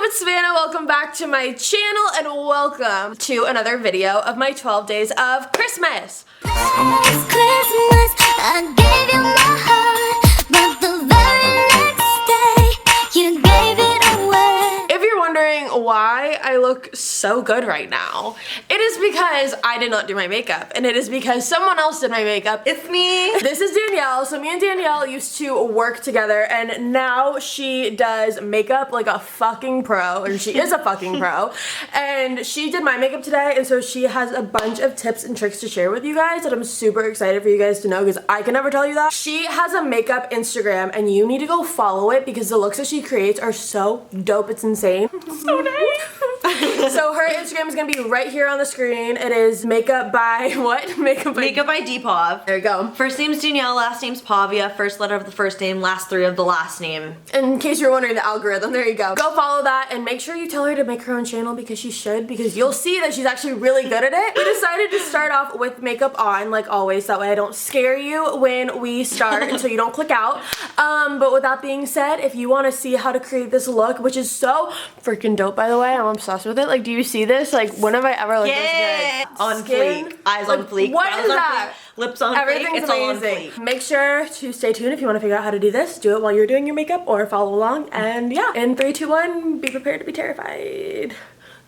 it's Savannah. Welcome back to my channel and welcome to another video of my 12 days of Christmas. It's Christmas, I gave you my heart, but the very next day, you gave it away. If you're wondering why I look so good right now, it is because I did not do my makeup, and it is because someone else did my makeup. It's me. This is Danielle. So me and Danielle used to work together, and now she does makeup like a fucking pro, and she is a fucking pro. And she did my makeup today, and so she has a bunch of tips and tricks to share with you guys that I'm super excited for you guys to know, because I can never tell you that. She has a makeup Instagram, and you need to go follow it because the looks that she creates are so dope. It's insane. So nice. So her Instagram is gonna be right here on the screen. It is makeup by what? Makeup by makeupbydpav. There you go. First name's Danielle, last name's Pavia. First letter of the first name, last three of the last name. In case you're wondering the algorithm, there you go. Go follow that and make sure you tell her to make her own channel because she should, because you'll see that she's actually really good at it. We decided to start off with makeup on, like always, that way I don't scare you when we start and so you don't click out. But with that being said, if you want to see how to create this look, which is so freaking dope by the way, I'm obsessed with it. Like, do you see this? Like, when have I ever looked this good? On Skin? fleek. Eyes on fleek. What brows is on that? Fleek, lips on Everything's fleek. It's all on amazing. fleek. Make sure to stay tuned if you want to figure out how to do this. Do it while you're doing your makeup or follow along. And yeah, in 3, 2, 1, be prepared to be terrified.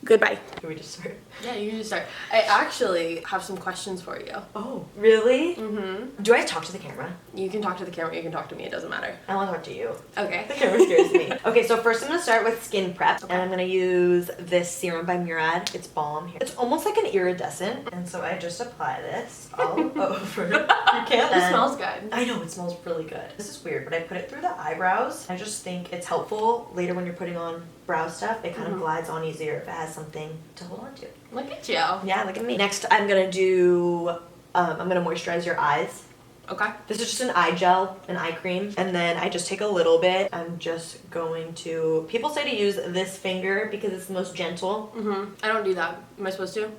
Goodbye. Can we just start? Yeah, you can just start. I actually have some questions for you. Oh, really? Mm-hmm. Do I talk to the camera? You can talk to the camera, you can talk to me, it doesn't matter. I want to talk to you. Okay. The camera scares me. Okay, so first I'm going to start with skin prep. Okay. And I'm going to use this serum by Murad. It's balm here. It's almost like an iridescent. And so I just apply this all over. You can't. It smells good. I know, it smells really good. This is weird, but I put it through the eyebrows. I just think it's helpful later when you're putting on brow stuff. It kind of glides on easier if it has something to hold on to. Look at you. Yeah, look at me. Next, I'm going to do, I'm going to moisturize your eyes. Okay. This is just an eye gel, an eye cream, and then I just take a little bit. I'm just going to, people say to use this finger because it's the most gentle. Mm-hmm. I don't do that. Am I supposed to?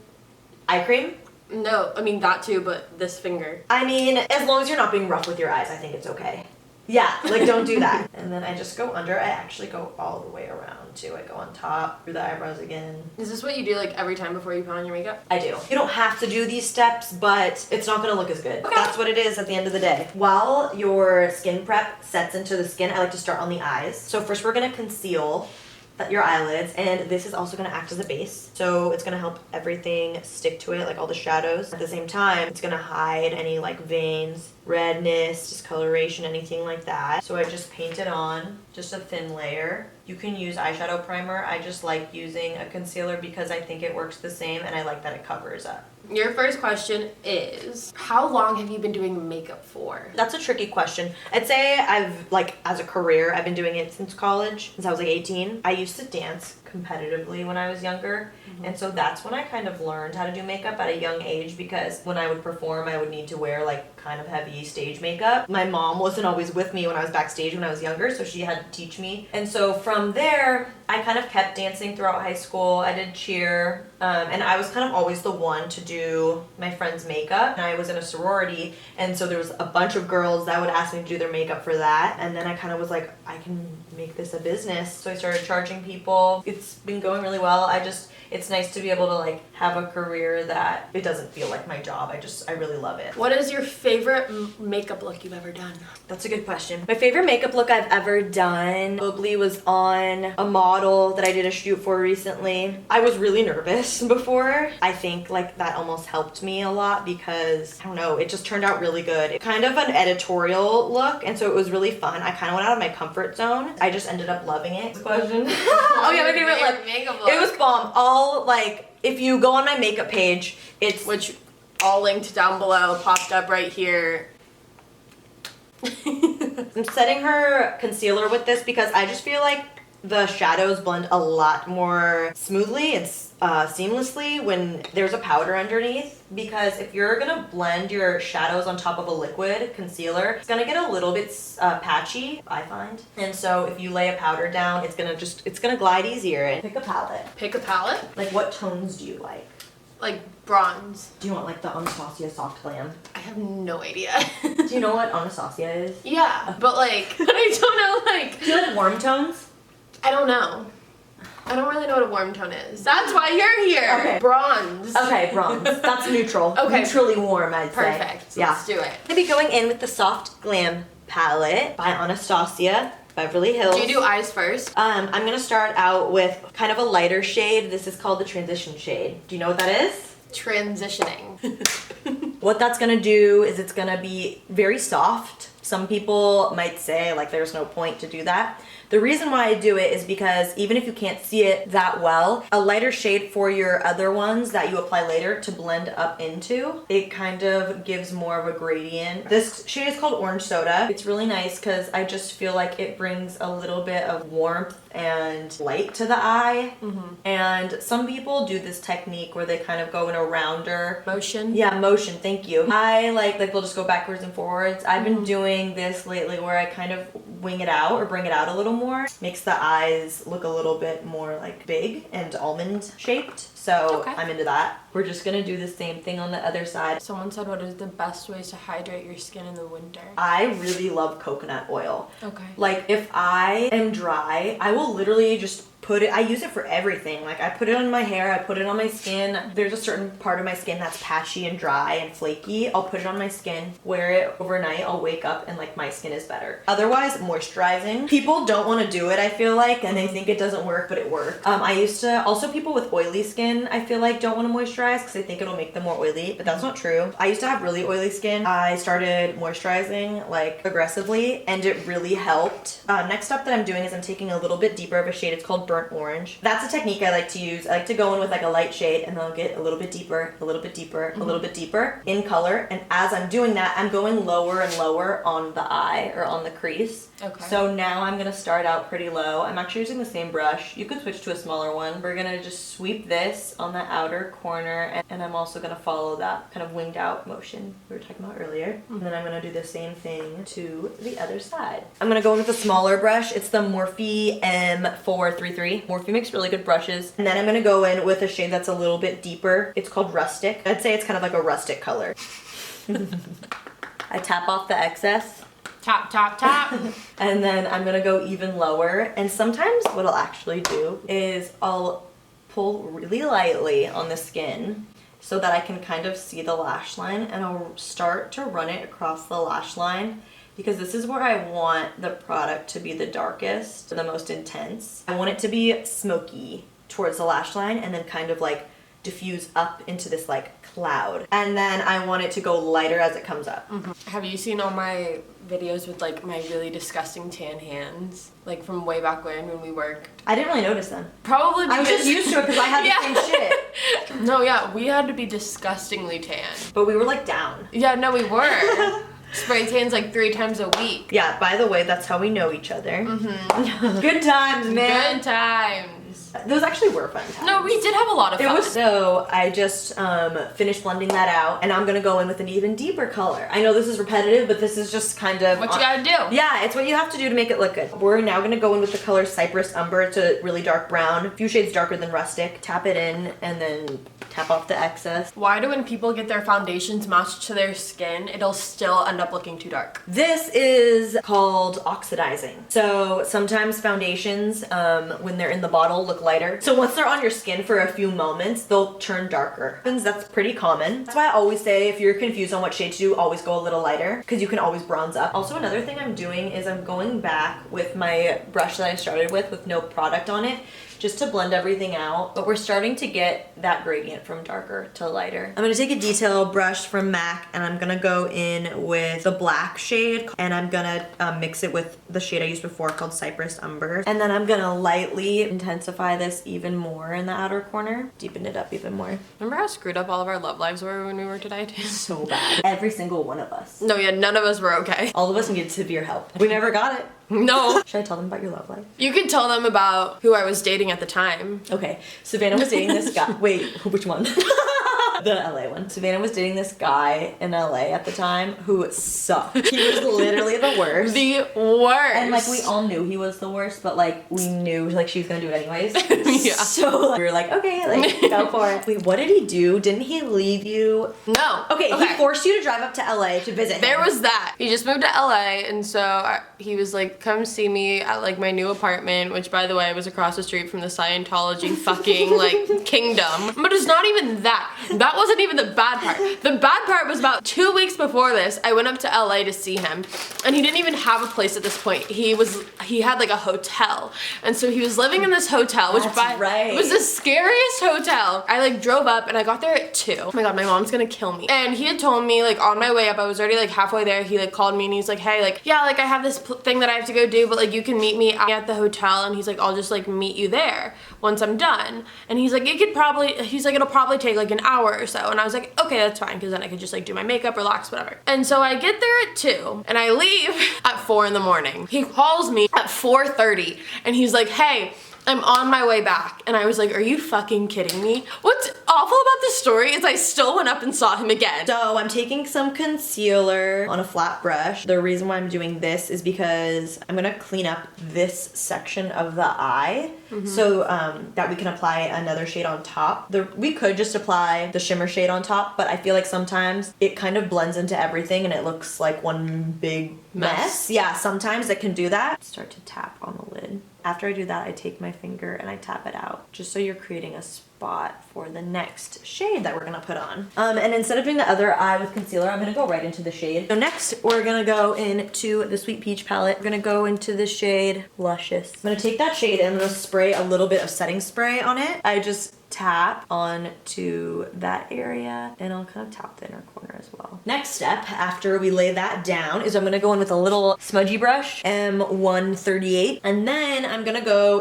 Eye cream? No, I mean that too, but this finger. I mean, as long as you're not being rough with your eyes, I think it's okay. Yeah, like don't do that. And then I just go under. I actually go all the way around too. I go on top, through the eyebrows again. Is this what you do like every time before you put on your makeup? I do. You don't have to do these steps, but it's not gonna look as good. Okay. That's what it is at the end of the day. While your skin prep sets into the skin, I like to start on the eyes. So first we're gonna conceal your eyelids, and this is also going to act as a base, so it's going to help everything stick to it, like all the shadows. At the same time, it's going to hide any like veins, redness, discoloration, anything like that. So I just paint it on, just a thin layer. You can use eyeshadow primer. I just like using a concealer because I think it works the same, and I like that it covers up. Your first question is, how long have you been doing makeup for? That's a tricky question. I'd say I've, like, as a career, I've been doing it since college, since I was like 18. I used to dance competitively when I was younger, and so that's when I kind of learned how to do makeup at a young age, because when I would perform I would need to wear like kind of heavy stage makeup. My mom wasn't always with me when I was backstage when I was younger, so she had to teach me. And so from there I kind of kept dancing throughout high school. I did cheer, and I was kind of always the one to do my friend's makeup, and I was in a sorority, and so there was a bunch of girls that would ask me to do their makeup for that, and then I kind of was like, I can make this a business. So I started charging people. It's been going really well. It's nice to be able to like have a career that it doesn't feel like my job. I really love it. What is your favorite makeup look you've ever done? That's a good question. My favorite makeup look I've ever done probably was on a model that I did a shoot for recently. I was really nervous before. I think like that almost helped me a lot because, I don't know, it just turned out really good. Kind of an editorial look, and so it was really fun. I kind of went out of my comfort zone. I just ended up loving it. Question. Oh yeah, my favorite look. Makeup look. It was bomb. All like, if you go on my makeup page, it's, which all linked down below, popped up right here. I'm setting her concealer with this because I just feel like the shadows blend a lot more smoothly and seamlessly when there's a powder underneath, because if you're gonna blend your shadows on top of a liquid concealer, it's gonna get a little bit patchy, I find. And so if you lay a powder down, it's gonna glide easier. And pick a palette. Pick a palette? Like, what tones do you like? Like bronze. Do you want like the Anastasia Soft Glam? I have no idea. Do you know what Anastasia is? Yeah, but like, I don't know, like. Do you like warm tones? I don't know. know what a warm tone is. That's why you're here. Okay. Bronze. Okay, bronze. That's neutral. Okay. Neutrally warm, I'd say. Perfect. Yeah. Let's do it. I'm gonna be going in with the Soft Glam palette by Anastasia, Beverly Hills. Do you do eyes first? I'm gonna start out with kind of a lighter shade. This is called the transition shade. Do you know what that is? Transitioning. What that's gonna do is it's gonna be very soft. Some people might say like there's no point to do that. The reason why I do it is because even if you can't see it that well, a lighter shade for your other ones that you apply later to blend up into, it kind of gives more of a gradient. This shade is called Orange Soda. It's really nice because I just feel like it brings a little bit of warmth and light to the eye. And some people do this technique where they kind of go in a rounder Motion. yeah, motion, thank you. I like they'll just go backwards and forwards. I've been doing this lately where I kind of wing it out or bring it out a little more. Makes the eyes look a little bit more like big and almond shaped. So Okay. I'm into that. We're just gonna do the same thing on the other side. Someone said, what is the best ways to hydrate your skin in the winter? I really love coconut oil. Okay. Like if I am dry, I will literally just put it, I use it for everything. Like I put it on my hair, I put it on my skin. There's a certain part of my skin that's patchy and dry and flaky. I'll put it on my skin, wear it overnight, I'll wake up and like my skin is better. Otherwise, moisturizing. People don't want to do it, I feel like, and they think it doesn't work, but it works. I used to, also people with oily skin, I feel like don't want to moisturize because they think it'll make them more oily, but that's not true. I used to have really oily skin. I started moisturizing like aggressively and it really helped. Next up that I'm doing is I'm taking a little bit deeper of a shade. It's called Burnt Orange. That's a technique I like to use. I like to go in with like a light shade and then I'll get a little bit deeper, a little bit deeper, a little bit deeper in color. And as I'm doing that, I'm going lower and lower on the eye or on the crease. Okay. So now I'm gonna start out pretty low. I'm actually using the same brush. You could switch to a smaller one. We're gonna just sweep this on the outer corner and I'm also gonna follow that kind of winged out motion we were talking about earlier. And then I'm gonna do the same thing to the other side. I'm gonna go in with a smaller brush. It's the Morphe M433. Morphe makes really good brushes. And then I'm gonna go in with a shade that's a little bit deeper. It's called Rustic. I'd say it's kind of like a rustic color. I tap off the excess. Tap, tap, tap. And then I'm gonna go even lower. And sometimes what I'll actually do is I'll pull really lightly on the skin so that I can kind of see the lash line and I'll start to run it across the lash line because this is where I want the product to be the darkest, the most intense. I want it to be smoky towards the lash line and then kind of like diffuse up into this like cloud. And then I want it to go lighter as it comes up. Have you seen all my videos with like my really disgusting tan hands? Like from way back when we worked? I didn't really notice them. Probably I was because just used to it because I had the same shit. No, yeah, we had to be disgustingly tan. But we were like down. Yeah, no, we were. Spray tans like 3 times a week. Yeah, by the way, that's how we know each other. Good times, man. Good times. Those actually were fun times. No, we did have a lot of fun. So I just finished blending that out and I'm gonna go in with an even deeper color. I know this is repetitive, but this is just kind of What you gotta do. Yeah, it's what you have to do to make it look good. We're now gonna go in with the color Cypress Umber. It's a really dark brown, a few shades darker than Rustic. Tap it in and then tap off the excess. Why do when people get their foundations matched to their skin, it'll still end up looking too dark? This is called oxidizing. So sometimes foundations, when they're in the bottle, look lighter. So once they're on your skin for a few moments, they'll turn darker. That's pretty common. That's why I always say if you're confused on what shade to do, always go a little lighter because you can always bronze up. Also, another thing I'm doing is I'm going back with my brush that I started with no product on it, just to blend everything out. But we're starting to get that gradient from darker to lighter. I'm gonna take a detail brush from MAC and I'm gonna go in with the black shade and I'm gonna mix it with the shade I used before called Cypress Umber. And then I'm gonna lightly intensify this even more in the outer corner, deepen it up even more. Remember how screwed up all of our love lives were when we were today? So bad. Every single one of us. No, yeah, none of us were okay. All of us needed severe help. We never got it. No. Should I tell them about your love life? You could tell them about who I was dating at the time. Okay, Savannah was dating this guy. Wait, which one? The LA one. Savannah was dating this guy in LA at the time who sucked. He was literally the worst. The worst. And like we all knew he was the worst, but like we knew like she was gonna do it anyways. Yeah. So like, we were like, okay, like go for it. Wait, what did he do? Didn't he leave you? No. Okay, he forced you to drive up to LA to visit him. There was that. He just moved to LA, and so he was like, come see me at like my new apartment, which by the way was across the street from the Scientology fucking like kingdom. But it's not even that. That wasn't even the bad part. The bad part was about 2 weeks before this, I went up to LA to see him, and he didn't even have a place at this point. He had like a hotel, and so he was living in this hotel, which it was the scariest hotel. I like drove up, and I got there at 2. Oh my god, my mom's gonna kill me. And he had told me like on my way up, I was already like halfway there. He like called me and he's like, hey, like yeah, like I have this thing that I have to go do, but like you can meet me at the hotel. And he's like, I'll just like meet you there once I'm done. And he's like, it'll probably take like an hour or so. And I was like, okay, that's fine, because then I could just like do my makeup, relax, whatever. And so I get there at 2 and I leave at 4 in the morning. He calls me at 4:30 and he's like, hey, I'm on my way back. And I was like, are you fucking kidding me? What's awful about this story is I still went up and saw him again. So I'm taking some concealer on a flat brush. The reason why I'm doing this is because I'm gonna clean up this section of the eye so that we can apply another shade on top. We could just apply the shimmer shade on top, but I feel like sometimes it kind of blends into everything and it looks like one big mess. Yeah, sometimes it can do that. Start to tap on the lid. After I do that, I take my finger and I tap it out, just so you're creating a spot for the next shade that we're gonna put on. And instead of doing the other eye with concealer, I'm gonna go right into the shade. So next, we're gonna go into the Sweet Peach palette. We're gonna go into the shade Luscious. I'm gonna take that shade and I'm gonna spray a little bit of setting spray on it. I just tap onto that area and I'll kind of tap the inner corner as well. Next step, after we lay that down, is I'm gonna go in with a little smudgy brush, M138, and then I'm gonna go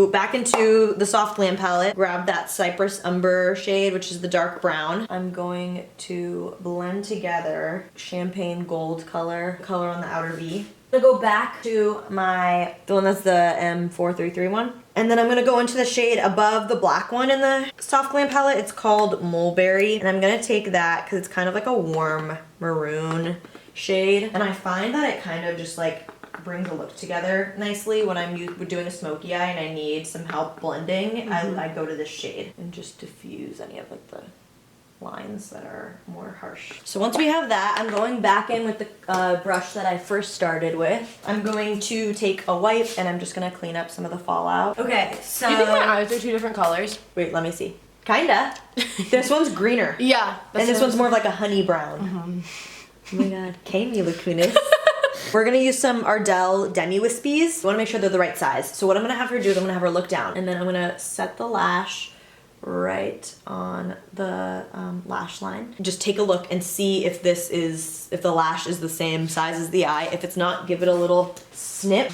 back into the Soft Glam palette, grab that Cypress Umber shade, which is the dark brown. I'm going to blend together champagne gold color on the outer V. I'm gonna go back to the one that's the M433 one. And then I'm gonna go into the shade above the black one in the Soft Glam palette. It's called Mulberry. And I'm gonna take that because it's kind of like a warm maroon shade. And I find that it kind of just like brings the look together nicely when I'm doing a smoky eye and I need some help blending. I go to this shade and just diffuse any of like the lines that are more harsh. So once we have that, I'm going back in with the brush that I first started with. I'm going to take a wipe and I'm just gonna clean up some of the fallout. Okay, so... Do you think my eyes are 2 different colors? Wait, let me see. Kinda. This one's greener. Yeah. And this one's more of like a honey brown. Oh my god. Okay, Mila Kunis. We're gonna use some Ardell Demi Wispies. I wanna make sure they're the right size. So what I'm gonna have her do is I'm gonna have her look down and then I'm gonna set the lash right on the lash line. Just take a look and see if the lash is the same size as the eye. If it's not, give it a little snip.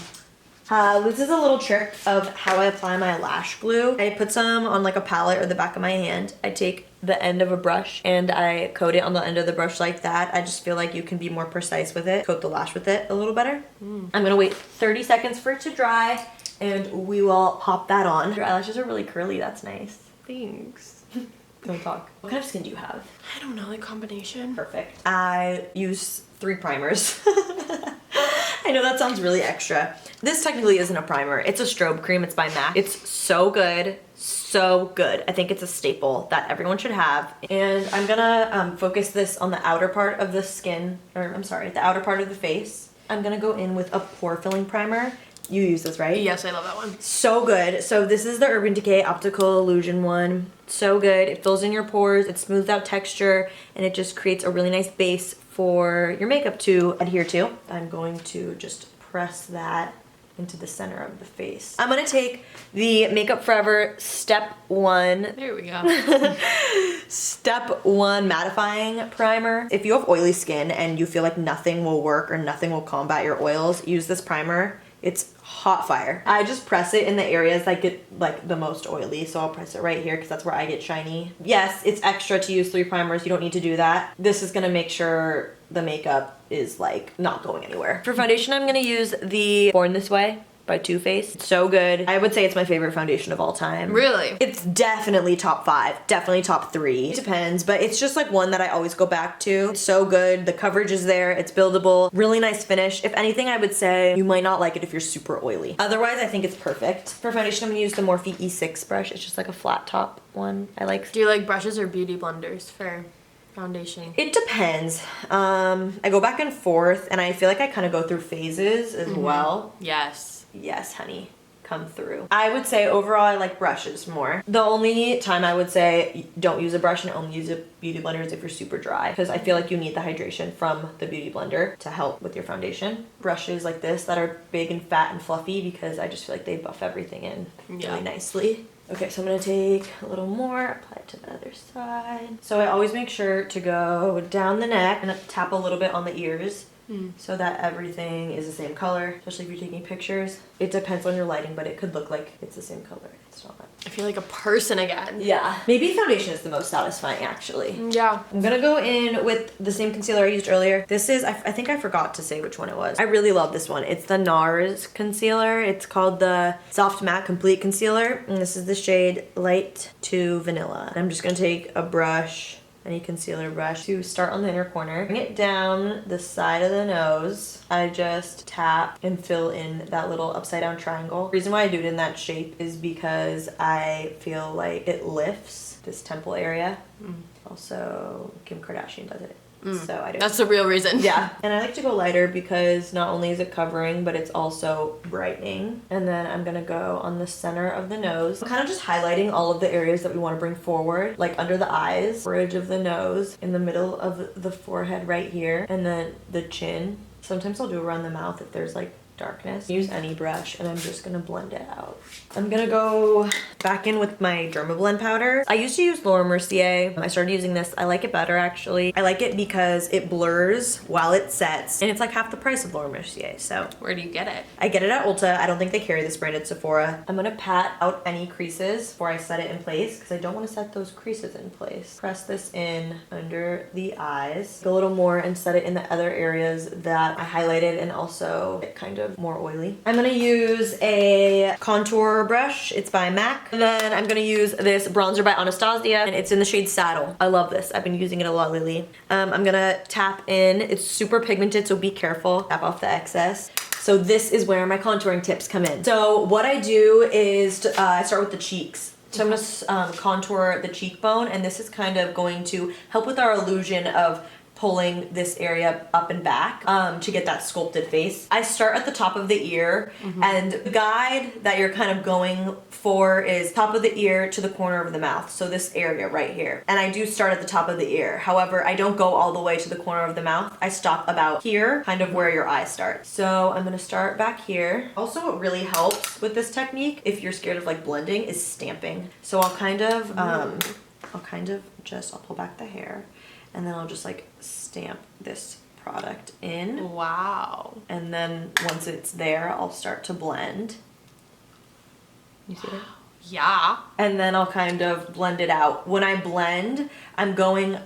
This is a little trick of how I apply my lash glue. I put some on like a palette or the back of my hand. I take the end of a brush and I coat it on the end of the brush like that. I just feel like you can be more precise with it. Coat the lash with it a little better. I'm gonna wait 30 seconds for it to dry and we will pop that on. Your eyelashes are really curly, that's nice. Thanks. Don't talk. What kind of skin do you have? I don't know, like combination. Perfect. I use 3 primers. I know that sounds really extra. This technically isn't a primer. It's a strobe cream. It's by MAC. It's so good. So good. I think it's a staple that everyone should have. And I'm gonna focus this on the outer part of the skin, or I'm sorry, the outer part of the face. I'm gonna go in with a pore filling primer. You use this, right? Yes, I love that one. So good. So this is the Urban Decay Optical Illusion one. So good. It fills in your pores, it smooths out texture, and it just creates a really nice base for your makeup to adhere to. I'm going to just press that into the center of the face. I'm gonna take the Makeup Forever Step 1. There we go. Step 1 mattifying primer. If you have oily skin and you feel like nothing will work or nothing will combat your oils, use this primer. It's hot fire. I just press it in the areas that get like the most oily, so I'll press it right here because that's where I get shiny. Yes, it's extra to use 3 primers. You don't need to do that. This is gonna make sure the makeup is like not going anywhere. For foundation, I'm gonna use the Born This Way by Too Faced. It's so good. I would say it's my favorite foundation of all time. Really? It's definitely top 5, definitely top 3. It depends, but it's just like one that I always go back to. It's so good. The coverage is there. It's buildable. Really nice finish. If anything, I would say you might not like it if you're super oily. Otherwise, I think it's perfect. For foundation, I'm gonna use the Morphe E6 brush. It's just like a flat top one. I like. Do you like brushes or beauty blenders for foundation? It depends. I go back and forth, and I feel like I kind of go through phases as well. Yes. Yes, honey. Come through. I would say overall I like brushes more. The only time I would say don't use a brush and only use a beauty blender is if you're super dry, because I feel like you need the hydration from the beauty blender to help with your foundation. Brushes like this that are big and fat and fluffy, because I just feel like they buff everything in really nicely. Okay, so I'm gonna take a little more, apply it to the other side. So I always make sure to go down the neck and tap a little bit on the ears. So that everything is the same color, especially if you're taking pictures. It depends on your lighting, but it could look like it's the same color. It's not. I feel like a person again. Yeah. Maybe foundation is the most satisfying, actually. Yeah. I'm gonna go in with the same concealer I used earlier. This is, I think I forgot to say which one it was. I really love this one. It's the NARS concealer. It's called the Soft Matte Complete Concealer. And this is the shade Light to Vanilla. I'm just gonna take a brush, any concealer brush, to start on the inner corner. Bring it down the side of the nose. I just tap and fill in that little upside down triangle. The reason why I do it in that shape is because I feel like it lifts this temple area. Also, Kim Kardashian does it. So I do. That's the real reason. Yeah. And I like to go lighter because not only is it covering, but it's also brightening. And then I'm gonna go on the center of the nose. I'm kind of just highlighting all of the areas that we want to bring forward, like under the eyes, bridge of the nose, in the middle of the forehead right here, and then the chin. Sometimes I'll do around the mouth if there's like darkness. Use any brush and I'm just gonna blend it out. I'm gonna go back in with my Dermablend powder. I used to use Laura Mercier. I started using this. I like it better actually. I like it because it blurs while it sets and it's like half the price of Laura Mercier. So Where do you get it? I get it at Ulta. I don't think they carry this brand at Sephora. I'm gonna pat out any creases before I set it in place because I don't want to set those creases in place. Press this in under the eyes. Go a little more and set it in the other areas that I highlighted and also it kind of more oily. I'm gonna use a contour brush. It's by MAC. And then I'm gonna use this bronzer by Anastasia and it's in the shade Saddle. I love this. I've been using it a lot lately. I'm gonna tap in. It's super pigmented, so be careful. Tap off the excess. So this is where my contouring tips come in. So what I do is I start with the cheeks. So I'm gonna contour the cheekbone, and this is kind of going to help with our illusion of pulling this area up and back to get that sculpted face. I start at the top of the ear, and the guide that you're kind of going for is top of the ear to the corner of the mouth. So this area right here. And I do start at the top of the ear. However, I don't go all the way to the corner of the mouth. I stop about here, kind of where your eye starts. So I'm gonna start back here. Also, what really helps with this technique, if you're scared of like blending, is stamping. So I'll kind of, I'll pull back the hair, and then I'll just like stamp this product in. Wow. And then once it's there, I'll start to blend. You see it? Yeah. And then I'll kind of blend it out. When I blend, I'm going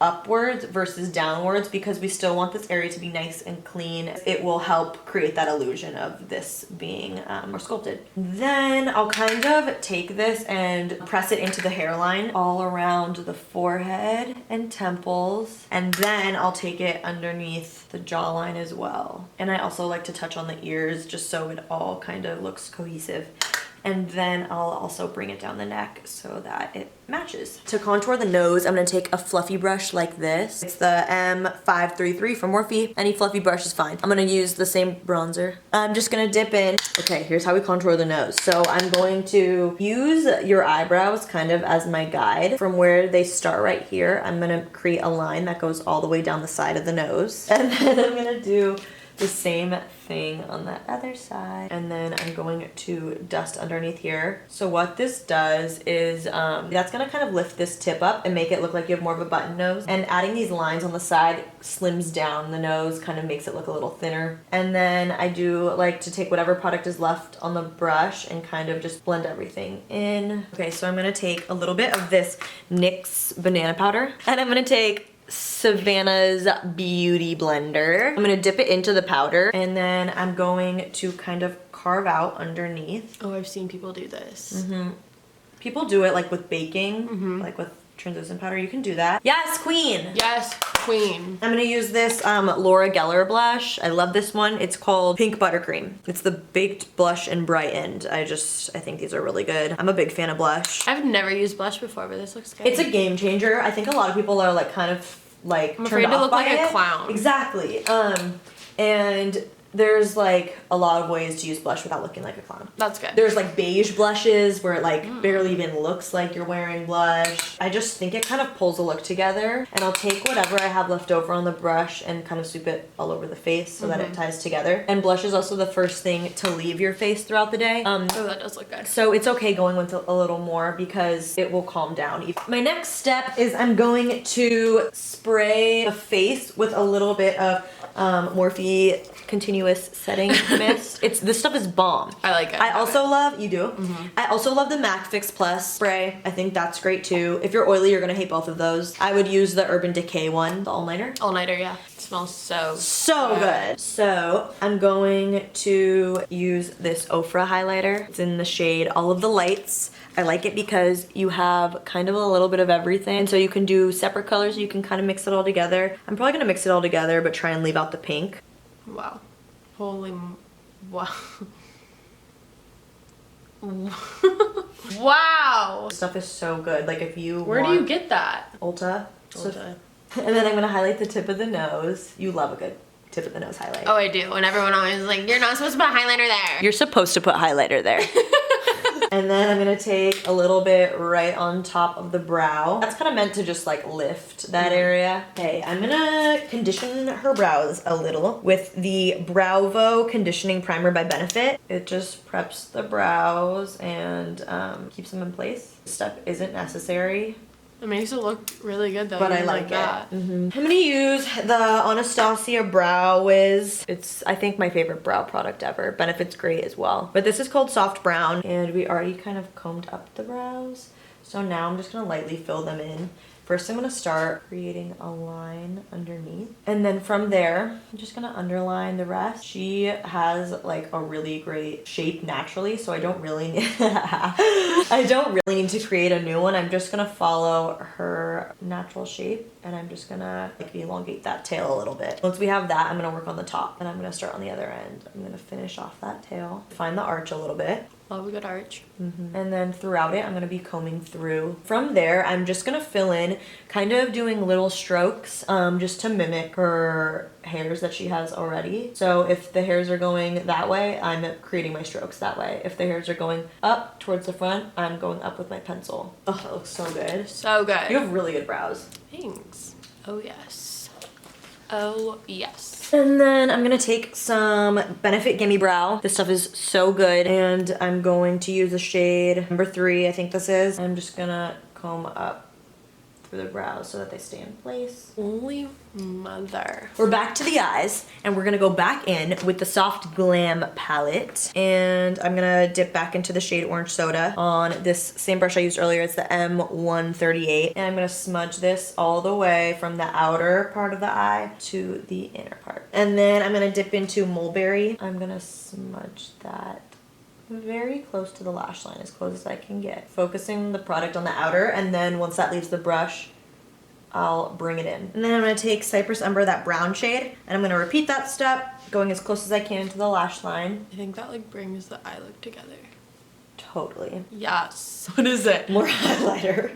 upwards versus downwards because we still want this area to be nice and clean. It will help create that illusion of this being more sculpted. Then I'll kind of take this and press it into the hairline all around the forehead and temples. And then I'll take it underneath the jawline as well. And I also like to touch on the ears just so it all kind of looks cohesive. And then I'll also bring it down the neck so that it matches. To contour the nose, I'm gonna take a fluffy brush like this. It's the M533 from Morphe. Any fluffy brush is fine. I'm gonna use the same bronzer. I'm just gonna dip in. Okay, here's how we contour the nose. So I'm going to use your eyebrows kind of as my guide. From where they start right here, I'm gonna create a line that goes all the way down the side of the nose. And then I'm gonna do the same thing on the other side, and then I'm going to dust underneath here. So what this does is that's gonna kind of lift this tip up and make it look like you have more of a button nose, and adding these lines on the side slims down the nose, kind of makes it look a little thinner. And then I do like to take whatever product is left on the brush and kind of just blend everything in. Okay, so I'm gonna take a little bit of this NYX banana powder, and I'm gonna take Savannah's Beauty Blender. I'm gonna dip it into the powder, and then I'm going to kind of carve out underneath. Oh, I've seen people do this. People do it like with baking, like with translucent powder. You can do that. Yes, queen. Yes, queen. I'm gonna use this Laura Geller blush. I love this one. It's called Pink Buttercream. It's the Baked Blush and Brightened. I think these are really good. I'm a big fan of blush. I've never used blush before, but this looks good. It's a game changer. I think a lot of people are like kind of like I'm afraid to look like a clown. Exactly. And there's like a lot of ways to use blush without looking like a clown. That's good. There's like beige blushes where it like barely even looks like you're wearing blush. I just think it kind of pulls a look together, and I'll take whatever I have left over on the brush and kind of sweep it all over the face so that it ties together. And blush is also the first thing to leave your face throughout the day. Oh, that does look good. So it's okay going with a little more because it will calm down. My next step is I'm going to spray the face with a little bit of Morphe Continuous Setting Mist. This stuff is bomb. I like it. I also love, you do? I also love the MAC Fix Plus spray. I think that's great too. If you're oily, you're gonna hate both of those. I would use the Urban Decay one, the all-nighter. All-nighter, yeah. It smells so good. So I'm going to use this Ofra highlighter. It's in the shade All of the Lights. I like it because you have kind of a little bit of everything. And so you can do separate colors. You can kind of mix it all together. I'm probably gonna mix it all together, but try and leave out the pink. Wow. Holy, wow. Wow. This stuff is so good. Like if you Where do you get that? Ulta. Ulta. And then I'm gonna highlight the tip of the nose. You love a good tip of the nose highlight. Oh, I do. And everyone always is like, you're not supposed to put highlighter there. You're supposed to put highlighter there. And then I'm gonna take a little bit right on top of the brow. That's kind of meant to just like lift that area. Okay, I'm gonna condition her brows a little with the Bravo Conditioning Primer by Benefit. It just preps the brows and keeps them in place. This step isn't necessary. It makes it look really good though. But I like that. I'm gonna use the Anastasia Brow Wiz. It's, I think, my favorite brow product ever. Benefit's great as well. But this is called Soft Brown, and we already kind of combed up the brows. So now I'm just gonna lightly fill them in. First, I'm gonna start creating a line underneath. And then from there, I'm just gonna underline the rest. She has like a really great shape naturally, so I don't really need to create a new one. I'm just gonna follow her natural shape, and I'm just gonna like elongate that tail a little bit. Once we have that, I'm gonna work on the top, and I'm gonna start on the other end. I'm gonna finish off that tail, find the arch a little bit. Love a good arch. And then throughout it, I'm gonna be combing through. From there, I'm just gonna fill in, kind of doing little strokes, just to mimic her hairs that she has already. So if the hairs are going that way, I'm creating my strokes that way. If the hairs are going up towards the front, I'm going up with my pencil. Oh, that looks so good. So good. You have really good brows. Thanks. Oh yes. Oh yes. And then I'm gonna take some Benefit Gimme Brow. This stuff is so good. And I'm going to use the shade number 3, I think this is. I'm just gonna comb up through the brows so that they stay in place. Holy mother. We're back to the eyes, and we're gonna go back in with the Soft Glam palette. And I'm gonna dip back into the shade Orange Soda on this same brush I used earlier. It's the M138. And I'm gonna smudge this all the way from the outer part of the eye to the inner part. And then I'm gonna dip into Mulberry. I'm gonna smudge that very close to the lash line, as close as I can get. Focusing the product on the outer, and then once that leaves the brush, I'll bring it in. And then I'm gonna take Cypress Umber, that brown shade, and I'm gonna repeat that step, going as close as I can to the lash line. I think that like brings the eye look together. Totally. Yes. What is it? More highlighter.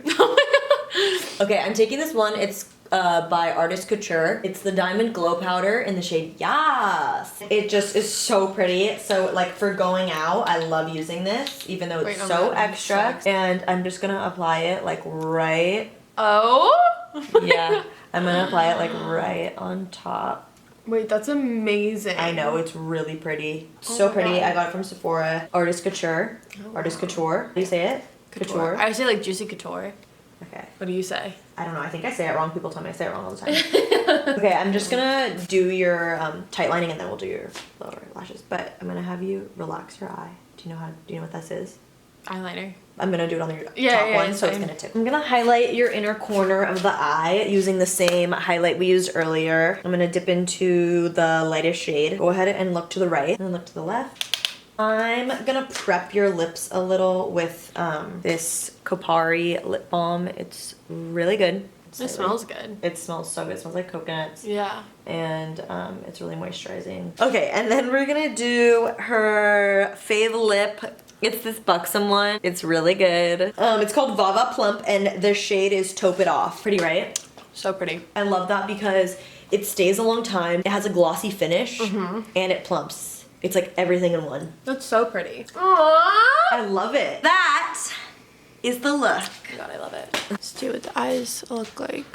Okay, I'm taking this one. It's by Artist Couture. It's the Diamond Glow Powder in the shade Yas. It just is so pretty. So like for going out, I love using this, even though it's so extra. And I'm just gonna apply it like right. Oh? Yeah, I'm gonna apply it like right on top. Wait, that's amazing. I know, it's really pretty. Oh So my pretty. God. I got it from Sephora. Artist Couture. Artist Couture. How do you say it? Couture. I say like Juicy Couture. Okay. What do you say? I don't know. I think I say it wrong. People tell me I say it wrong all the time. Okay, I'm just gonna do your tight lining, and then we'll do your lower lashes. But I'm gonna have you relax your eye. Do you know what this is? Eyeliner. I'm gonna do it on your Yeah, top yeah, one, it's so it's fine. gonna tip. I'm gonna highlight your inner corner of the eye using the same highlight we used earlier. I'm gonna dip into the lightest shade. Go ahead and look to the right, and then look to the left. I'm gonna prep your lips a little with this Kopari lip balm. It's really good. It smells good. It smells so good. It smells like coconuts. Yeah. And it's really moisturizing. Okay, and then we're gonna do her fave lip. It's this buxom one. It's really good. It's called Vava Plump, and the shade is Taupe It Off. Pretty, right? So pretty. I love that because it stays a long time. It has a glossy finish, and it plumps. It's like everything in one. That's so pretty. Aww. I love it. That is the look. Oh my god, I love it. Let's see what the eyes look like.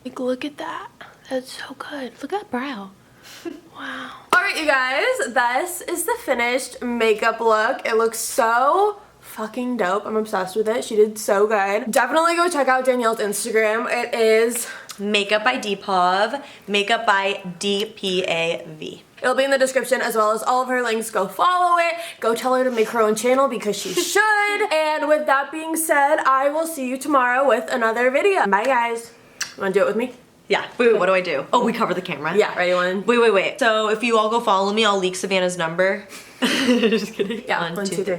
Like, look at that. That's so good. Look at that brow. Wow. Alright, you guys, this is the finished makeup look. It looks so fucking dope. I'm obsessed with it. She did so good. Definitely go check out Danielle's Instagram. It is Makeup by DPAV, Makeup by DPAV. It'll be in the description as well as all of her links. Go follow it. Go tell her to make her own channel because she should. And with that being said, I will see you tomorrow with another video. Bye, guys. You wanna do it with me? Yeah. Wait, what do I do? Oh, we cover the camera? Yeah, ready, one? Wait. So if you all go follow me, I'll leak Savannah's number. Just kidding. Yeah, 1, 2, 3.